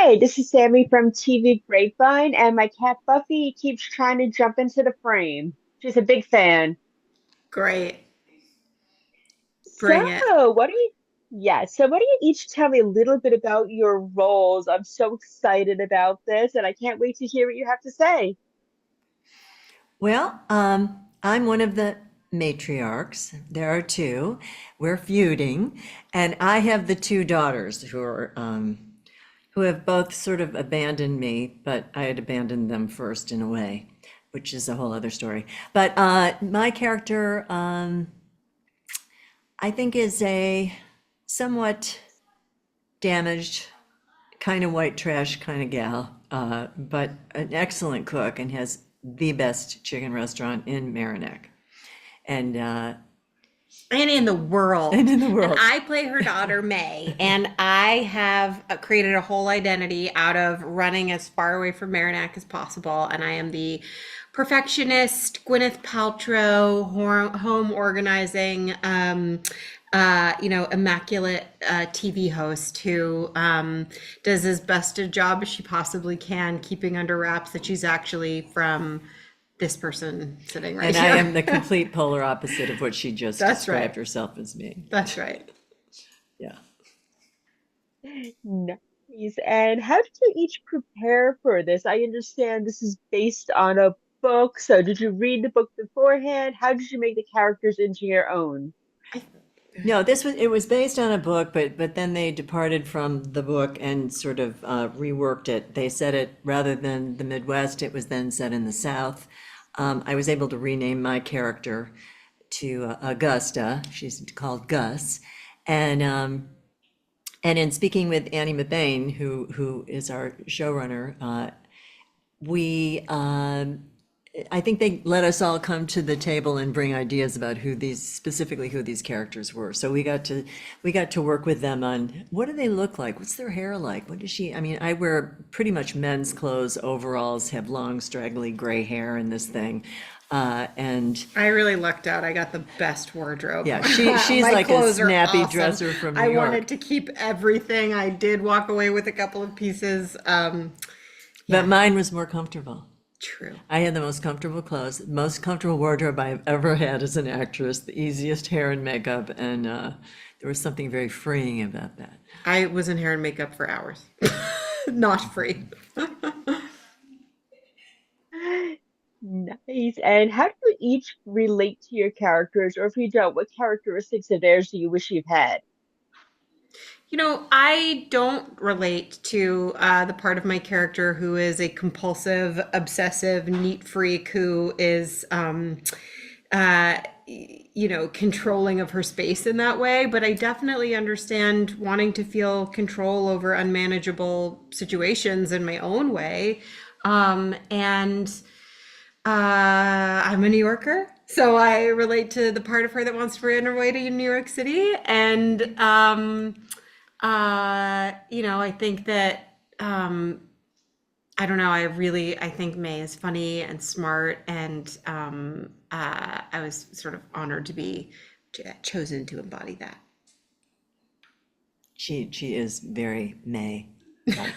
Hi, this is Sammy from TV Grapevine, and my cat Buffy keeps trying to jump into the frame. She's a big fan. Great. Bring it. So, what do you, so why don't you each tell me a little bit about your roles? I'm so excited about this, and I can't wait to hear what you have to say. Well, I'm one of the matriarchs. There are two. We're feuding, and I have the two daughters who have both sort of abandoned me, but I had abandoned them first in a way, which is a whole other story. But my character, I think, is a somewhat damaged, kind of white trash kind of gal, but an excellent cook and has the best chicken restaurant in Merrimack. And And in the and world. in the And world. I play her daughter, May. And I have created a whole identity out of running as far away from Marinac as possible. And I am the perfectionist, Gwyneth Paltrow, home organizing, immaculate TV host who does as best a job as she possibly can, keeping under wraps that she's actually from this person sitting right And I am here. the complete polar opposite of what she just That's right. described herself as being. That's right. Yeah. Nice. And how did you each prepare for this? I understand this is based on a book, so did you read the book beforehand? How did you make the characters into your own? I, No, it was based on a book, but then they departed from the book and sort of reworked it. They said it rather than the Midwest, it was then set in the South. I was able to rename my character to Augusta. She's called Gus, and and in speaking with Annie McBain, who is our showrunner, we I think they let us all come to the table and bring ideas about specifically who these characters were. So we got to work with them on what do they look like? What's their hair like? What does she, I mean, I wear pretty much men's clothes, overalls, have long, straggly gray hair in this thing. And I really lucked out. I got the best wardrobe. yeah, she's My like a clothes are snappy awesome. dresser from New I wanted York. to keep everything. I did walk away with a couple of pieces. But Yeah, mine was more comfortable. true. I had the most comfortable clothes, most comfortable wardrobe I've ever had as an actress, the easiest hair and makeup, and there was something very freeing about that. I was in hair and makeup for hours. Not free. Nice. And how do you each relate to your characters, or if you don't, what characteristics of theirs do you wish you've had? I don't relate to the part of my character who is a compulsive, obsessive, neat freak who is, controlling of her space in that way. But I definitely understand wanting to feel control over unmanageable situations in my own way. And I'm a New Yorker. So I relate to the part of her that wants to run her way to New York City. And I think that I don't know. I think May is funny and smart, and I was sort of honored to be chosen to embody that. She is very May like.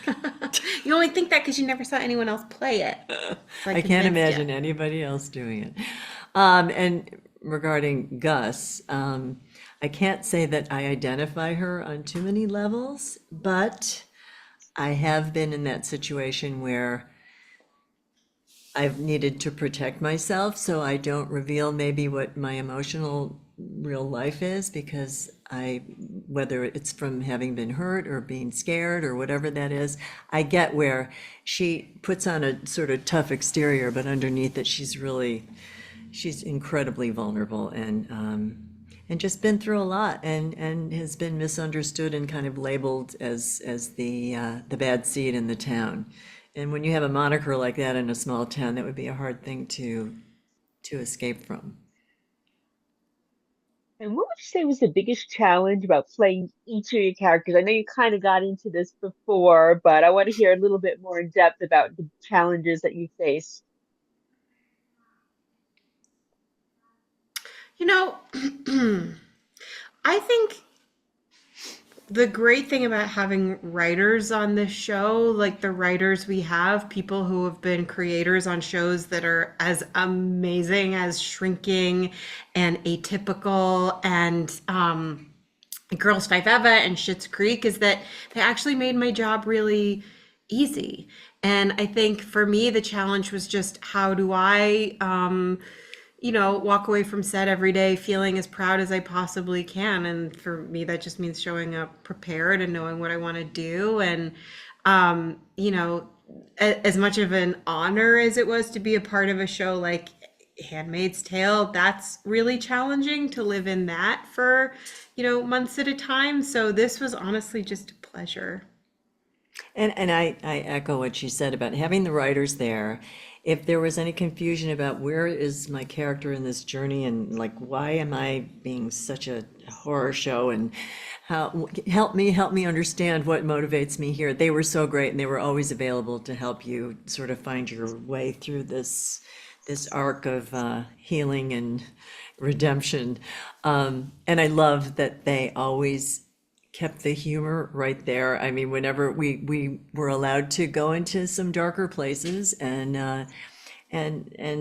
You only think that because you never saw anyone else play it. So I I can't convinced you. imagine anybody else doing it. And regarding Gus, I can't say that I identify her on too many levels, but I have been in that situation where I've needed to protect myself so I don't reveal maybe what my emotional real life is because whether it's from having been hurt or being scared or whatever that is, I get where she puts on a sort of tough exterior, but underneath it, she's incredibly vulnerable and just been through a lot and has been misunderstood and kind of labeled as the bad seed in the town. And when you have a moniker like that in a small town, that would be a hard thing to escape from. And what would you say was the biggest challenge about playing each of your characters? I know you kind of got into this before, but I want to hear a little bit more in depth about the challenges that you face. You know, I think the great thing about having writers on this show, like the writers we have, people who have been creators on shows that are as amazing as Shrinking and Atypical and Girls Five Eva and Schitt's Creek, is that they actually made my job really easy. And I think for me, the challenge was just how do I, walk away from set every day feeling as proud as I possibly can. And for me, that just means showing up prepared and knowing what I want to do. And, um, you know, as much of an honor as it was to be a part of a show like Handmaid's Tale, that's really challenging to live in that for, months at a time. So this was honestly just a pleasure. And I echo what she said about having the writers there. If there was any confusion about where is my character in this journey and like why am I being such a horror show and how help me understand what motivates me here. They were so great and they were always available to help you sort of find your way through this arc of healing and redemption. And I love that they always kept the humor right there. I mean, whenever we were allowed to go into some darker places and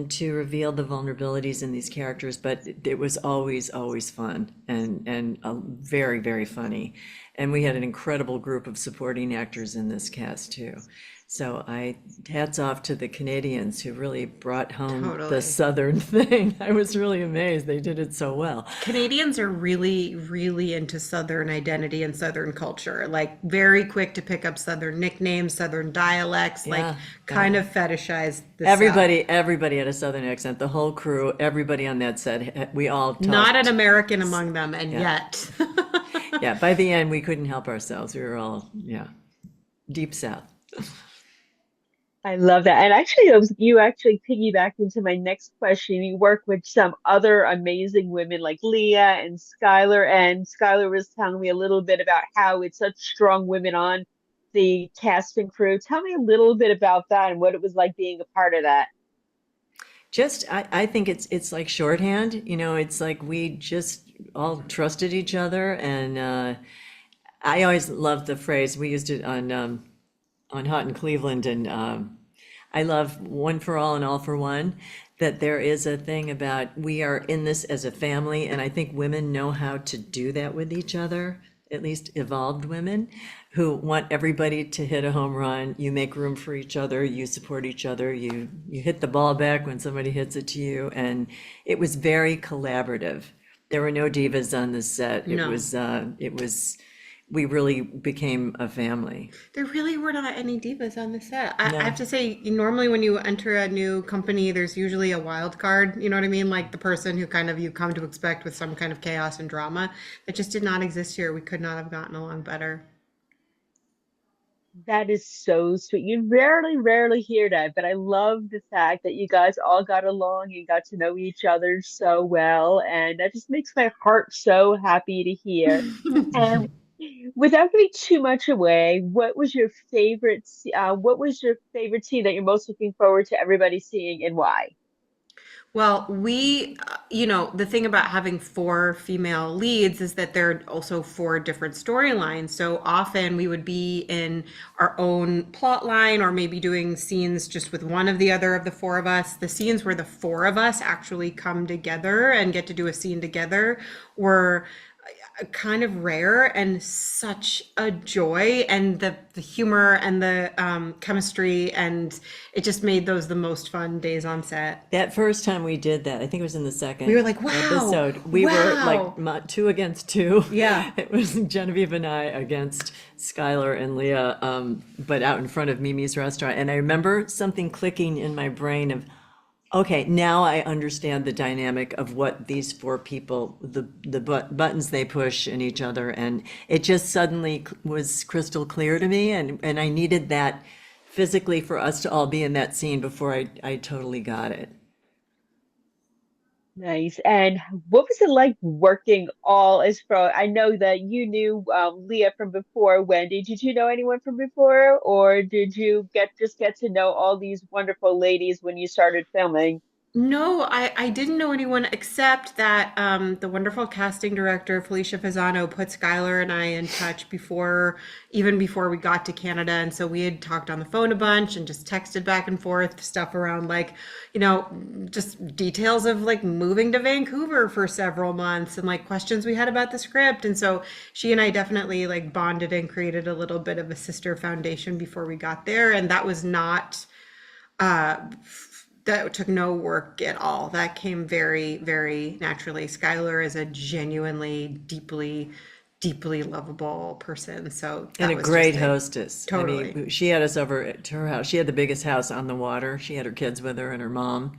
to reveal the vulnerabilities in these characters, but it was always fun and very, very funny. And we had an incredible group of supporting actors in this cast too. So I hats off to the Canadians who really brought home the Totally. Southern thing. I was really amazed they did it so well. Canadians are really, really into Southern identity and Southern culture, like very quick to pick up Southern nicknames, Southern dialects, like Yeah, kind yeah. of fetishize the South. Everybody had a Southern accent. The whole crew, everybody on that set, we all Not an talked. American among them, and Yeah, yet. yeah. By the end, we couldn't help ourselves. We were all, yeah, deep South. I love that. And actually, you actually piggybacked into my next question. You work with some other amazing women like Leah and Skylar. And Skylar was telling me a little bit about how it's such strong women on the casting crew. Tell me a little bit about that and what it was like being a part of that. I think it's like shorthand. You know, it's like we just all trusted each other, and I always loved the phrase. We used it on Hot in Cleveland, and I love one for all and all for one. That there is a thing about we are in this as a family, and I think women know how to do that with each other. At least evolved women who want everybody to hit a home run. You make room for each other. You support each other. You hit the ball back when somebody hits it to you, and it was very collaborative. There were no divas on the set. No. It was we really became a family. There really were not any divas on the set. I have No. to say, normally when you enter a new company, there's usually a wild card. You know what I mean? Like the person who kind of you come to expect with some kind of chaos and drama. That just did not exist here. We could not have gotten along better. That is so sweet. You rarely hear that, but I love the fact that you guys all got along and got to know each other so well. And that just makes my heart so happy to hear. And without giving too much away, what was your favorite scene that you're most looking forward to everybody seeing and why? Well, the thing about having four female leads is that there are also four different storylines. So often we would be in our own plot line or maybe doing scenes just with one of the other of the four of us. The scenes where the four of us actually come together and get to do a scene together were kind of rare and such a joy, and the humor and the chemistry, and it just made those the most fun days on set. That first time we did that, I think it was in the We second were like, wow, episode. We were wow. like two against two. Yeah. It was Genevieve and I against Skylar and Leah, but out in front of Mimi's restaurant. And I remember something clicking in my brain of, okay, now I understand the dynamic of what these four people, the buttons they push in each other, and it just suddenly was crystal clear to me, and I needed that physically for us to all be in that scene before I totally got it. Nice. And what was it like working all as pro? I know that you knew Leah from before. Wendy, did you know anyone from before, or did you get to know all these wonderful ladies when you started filming? No, I didn't know anyone except that the wonderful casting director Felicia Fasano put Skylar and I in touch even before we got to Canada, and so we had talked on the phone a bunch and just texted back and forth stuff around like, you know, just details of like moving to Vancouver for several months and like questions we had about the script, and so she and I definitely like bonded and created a little bit of a sister foundation before we got there, and that was not uh, that took no work at all. That came very, very naturally. Skylar is a genuinely, deeply, deeply lovable person. So And that a was great just a hostess. I totally. mean, she had us over to her house. She had the biggest house on the water. She had her kids with her and her mom.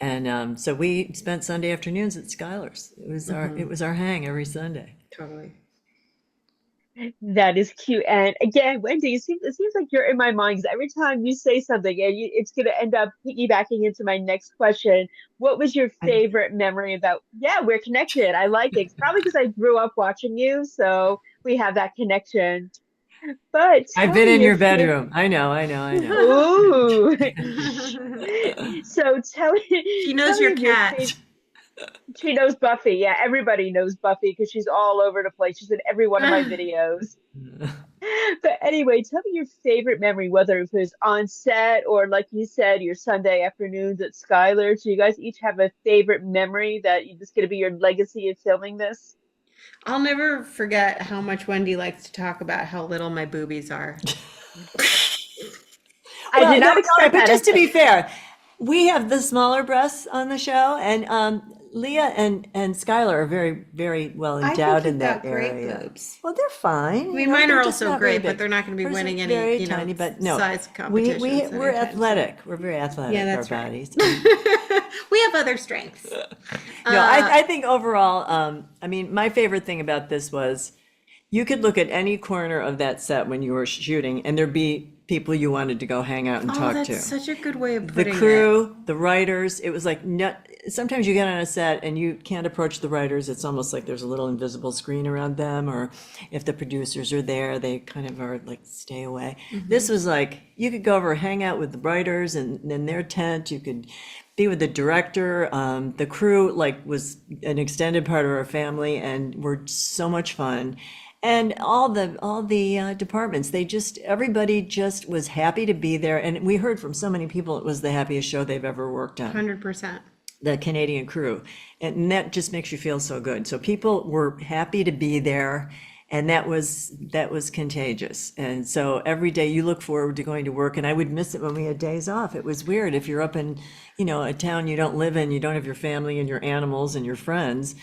And so we spent Sunday afternoons at Skylar's. It Hmm. was our hang every Sunday. Totally. That is cute. And again, Wendy, it seems like you're in my mind because every time you say something, it's going to end up piggybacking into my next question. What was your I, favorite memory about? Yeah, we're connected. I like it. It's probably because I grew up watching you, so we have that connection. But I've tell been me in your your favorite. bedroom. I know, I know, I know. Ooh. So She tell knows me your of your cat. favorite. She knows Buffy. Yeah, everybody knows Buffy because she's all over the place. She's in every one of my videos. But anyway, tell me your favorite memory, whether it was on set or like you said, your Sunday afternoons at Skylar. Do you guys each have a favorite memory that is going to be your legacy of filming this? I'll never forget how much Wendy likes to talk about how little my boobies are. I Well, did no, not no, expect but that. just to be fair, we have the smaller breasts on the show, and Leah and Skylar are very, very well I think endowed you've in that got great area. boobs. Well, they're fine, I you mean, know, mine they're are just also not very great, but big. they're not going to be Hers are winning any, very tiny, but no, size competitions we're anytime soon. athletic. We're very Yeah, athletic, our that's right. bodies. We have other strengths. No, Uh, I think overall, I mean, my favorite thing about this was you could look at any corner of that set when you were shooting, and there'd be people you wanted to go hang out and oh, talk that's to. such a good way of The putting it. crew, the writers, it was like sometimes you get on a set and you can't approach the writers. It's almost like there's a little invisible screen around them, or if the producers are there, they kind of are like, stay away. This Hmm. was like you could go over, hang out with the writers and in their tent. You could be with the director. The crew like was an extended part of our family and were so much fun. And all the departments, everybody just was happy to be there. And we heard from so many people it was the happiest show they've ever worked on, 100%. the Canadian crew. And that just makes you feel so good. So people were happy to be there, and that was contagious. And so every day you look forward to going to work, and I would miss it when we had days off. It was weird if you're up in, a town you don't live in, you don't have your family and your animals and your friends.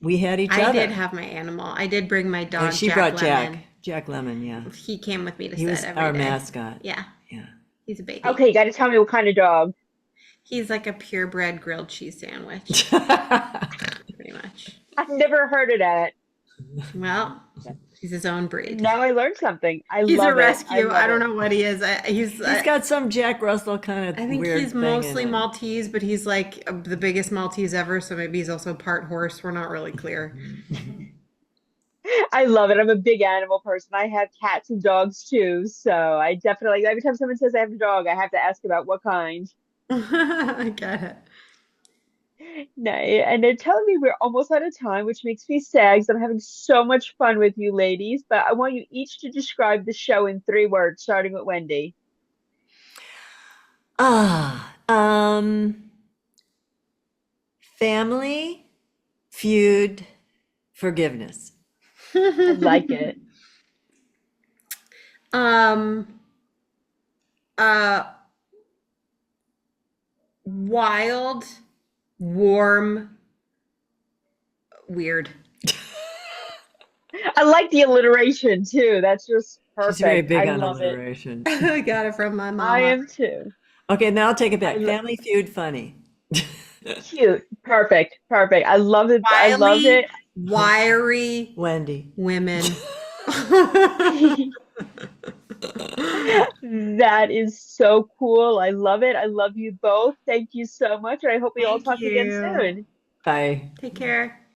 We had each I did other. have my animal. I did bring my And dog, she Jack brought Lemon. Jack Lemon, yeah. He came with me to He set was every our day. mascot. Yeah, Yeah. he's a baby. Okay, you got to tell me what kind of dog. He's like a purebred grilled cheese sandwich, pretty much. I've never heard of that. Well, he's his own breed. Now I learned something. I He's a love it. I rescue. I love don't it. know what he is. He's got some Jack Russell kind I of think weird he's thing in mostly him. Maltese, but he's like the biggest Maltese ever, so maybe he's also part horse. We're not really clear. I love it. I'm a big animal person. I have cats and dogs too. So I definitely, every time someone says I have a dog, I have to ask about what kind. I get it. No, and they're telling me we're almost out of time, which makes me sad because I'm having so much fun with you ladies. But I want you each to describe the show in 3 words, starting with Wendy. Ah, family, feud, forgiveness. I like it. um, uh, wild, warm, weird. I like the alliteration too. That's just She's very perfect. I big on love it. alliteration. I got it from my I mama. am too. Okay, now I'll take it I back. lo Family, feud, funny. Cute. Perfect. Perfect. I love it. I love Wily, it. wiry Wendy. women. That is so cool. I love it. I love you both. Thank you so much. And I hope we all Thank talk again you. soon. Bye. Take care.